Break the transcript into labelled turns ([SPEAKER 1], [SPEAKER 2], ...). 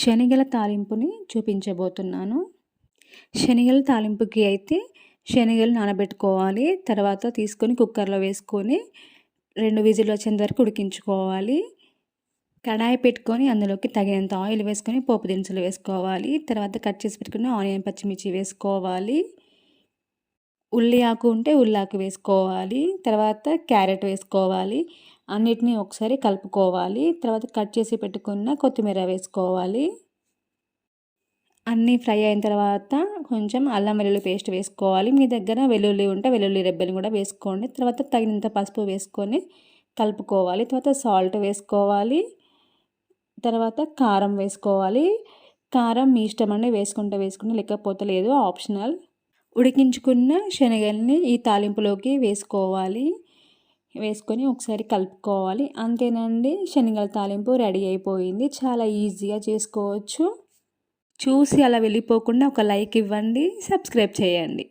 [SPEAKER 1] శనగల తాలింపుని చూపించబోతున్నాను. శనగల తాలింపుకి అయితే శనగలు నానబెట్టుకోవాలి. తర్వాత తీసుకొని కుక్కర్లో వేసుకొని 2 విజిల్లు వచ్చేంత వరకు ఉడికించుకోవాలి. కడాయి పెట్టుకొని అందులోకి తగినంత ఆయిల్ వేసుకొని పోపు దినుసులు వేసుకోవాలి. తర్వాత కట్ చేసి పెట్టుకున్న ఆనియన్, పచ్చిమిర్చి వేసుకోవాలి. ఉల్లి ఆకు ఉంటే ఉల్లాకు వేసుకోవాలి. తర్వాత క్యారెట్ వేసుకోవాలి. అన్నిటినీ ఒకసారి కలుపుకోవాలి. తర్వాత కట్ చేసి పెట్టుకున్న కొత్తిమీర వేసుకోవాలి. అన్నీ ఫ్రై అయిన తర్వాత కొంచెం అల్లం వెల్లుల్లి పేస్ట్ వేసుకోవాలి. మీ దగ్గర వెల్లుల్లి ఉంటే వెల్లుల్లి రెబ్బలు కూడా వేసుకోండి. తర్వాత తగినంత పసుపు వేసుకొని కలుపుకోవాలి. తర్వాత సాల్ట్ వేసుకోవాలి. తర్వాత కారం వేసుకోవాలి. కారం మీ ఇష్టం అండి, వేసుకుంటే వేసుకుని లేకపోతే లేదు, ఆప్షనల్. ఉడికించుకున్న శనగల్ని ఈ తాలింపులోకి వేసుకోవాలి. వేసుకొని ఒకసారి కలుపుకోవాలి. అంతేనండి, శనగల తాలింపు రెడీ అయిపోయింది. చాలా ఈజీగా చేసుకోవచ్చు. చూసి అలా వెళ్ళిపోకుండా ఒక లైక్ ఇవ్వండి, సబ్స్క్రైబ్ చేయండి.